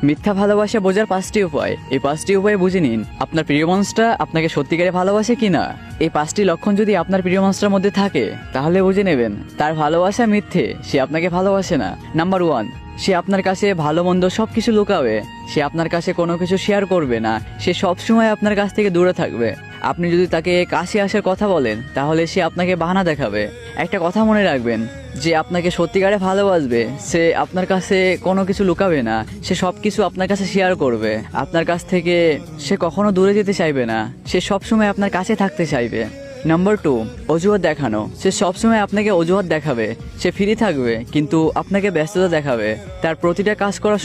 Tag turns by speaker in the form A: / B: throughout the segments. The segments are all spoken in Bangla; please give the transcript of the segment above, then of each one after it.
A: মিথ্যা ভালোবাসা বোঝার 5টি উপায়। এই 5টি উপায় বুঝে নিন আপনার প্রিয় মানুষটা আপনাকে সত্যিকারে ভালোবাসে কিনা। এই 5টি লক্ষণ যদি আপনার প্রিয় মানুষটার মধ্যে থাকে তাহলে বুঝে নেবেন তার ভালোবাসা মিথ্যে, সে আপনাকে ভালোবাসে না। নাম্বার 1, সে আপনার কাছে ভালো মন্দ সব কিছু লুকাবে। সে আপনার কাছে কোনো কিছু শেয়ার করবে না, সে সবসময় আপনার কাছ থেকে দূরে থাকবে। আপনি যদি তাকে কাছে আসার কথা বলেন তাহলে সে আপনাকে বাহানা দেখাবে। একটা কথা মনে রাখবেন, যে আপনাকে সত্যিকারে ভালোবাসবে সে আপনার কাছে কোনো কিছু লুকাবে না, সে সব কিছু আপনার কাছে শেয়ার করবে। আপনার কাছ থেকে সে কখনো দূরে যেতে চাইবে না, সে সবসময় আপনার কাছে থাকতে চাইবে। নাম্বার 2, অজুহাত দেখানো। সে সবসময় আপনাকে অজুহাত দেখাবে। সে ফ্রি থাকবে কিন্তু আপনাকে ব্যস্ততা দেখাবে। তার প্রতিটা কাজ করার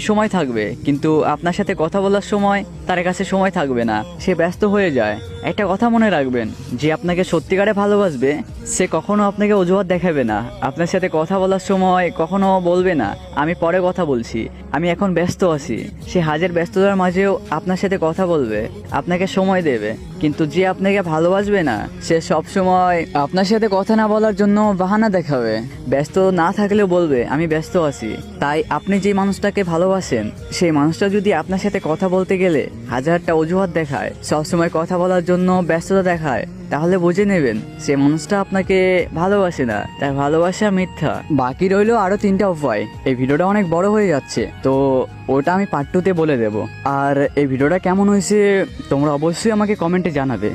A: সময় থাকবে কিন্তু আপনার সাথে কথা বলার সময় তার কাছে সময় থাকবে না, সে ব্যস্ত হয়ে যায়। একটা কথা মনে রাখবেন, যে আপনাকে সত্যিকারে ভালোবাসবে সে কখনো আপনাকে অজুহাত দেখাবে না। আপনার সাথে কথা বলার সময় কখনো বলবে না আমি পরে কথা বলছি, আমি এখন ব্যস্ত আছি। সে হাজার ব্যস্ততার মাঝেও আপনার সাথে কথা বলবে, আপনাকে সময় দেবে। কিন্তু যে আপনাকে ভালোবাসবে না সে সব সময় আপনার সাথে কথা না বলার জন্য বাহানা দেখাবে। ব্যস্ত না থাকলেও বলবে আমি ব্যস্ত আছি। তাই আপনি যে মানুষটাকে ভালোবাসেন সেই মানুষটা যদি আপনার সাথে কথা বলতে গেলে হাজারটা অজুহাত দেখায়, সবসময় কথা বলার জন্য ব্যস্ততা দেখায়, তাহলে বুঝে নেবেন সে মানুষটা আপনাকে ভালোবাসে না, তার ভালোবাসা মিথ্যা। বাকি রইলো আরো 3টা উপায়। এই ভিডিওটা অনেক বড় হয়ে যাচ্ছে তো ওটা আমি পার্ট 2-তে বলে দেব। আর এই ভিডিওটা কেমন হয়েছে তোমরা অবশ্যই আমাকে কমেন্টে জানাবে।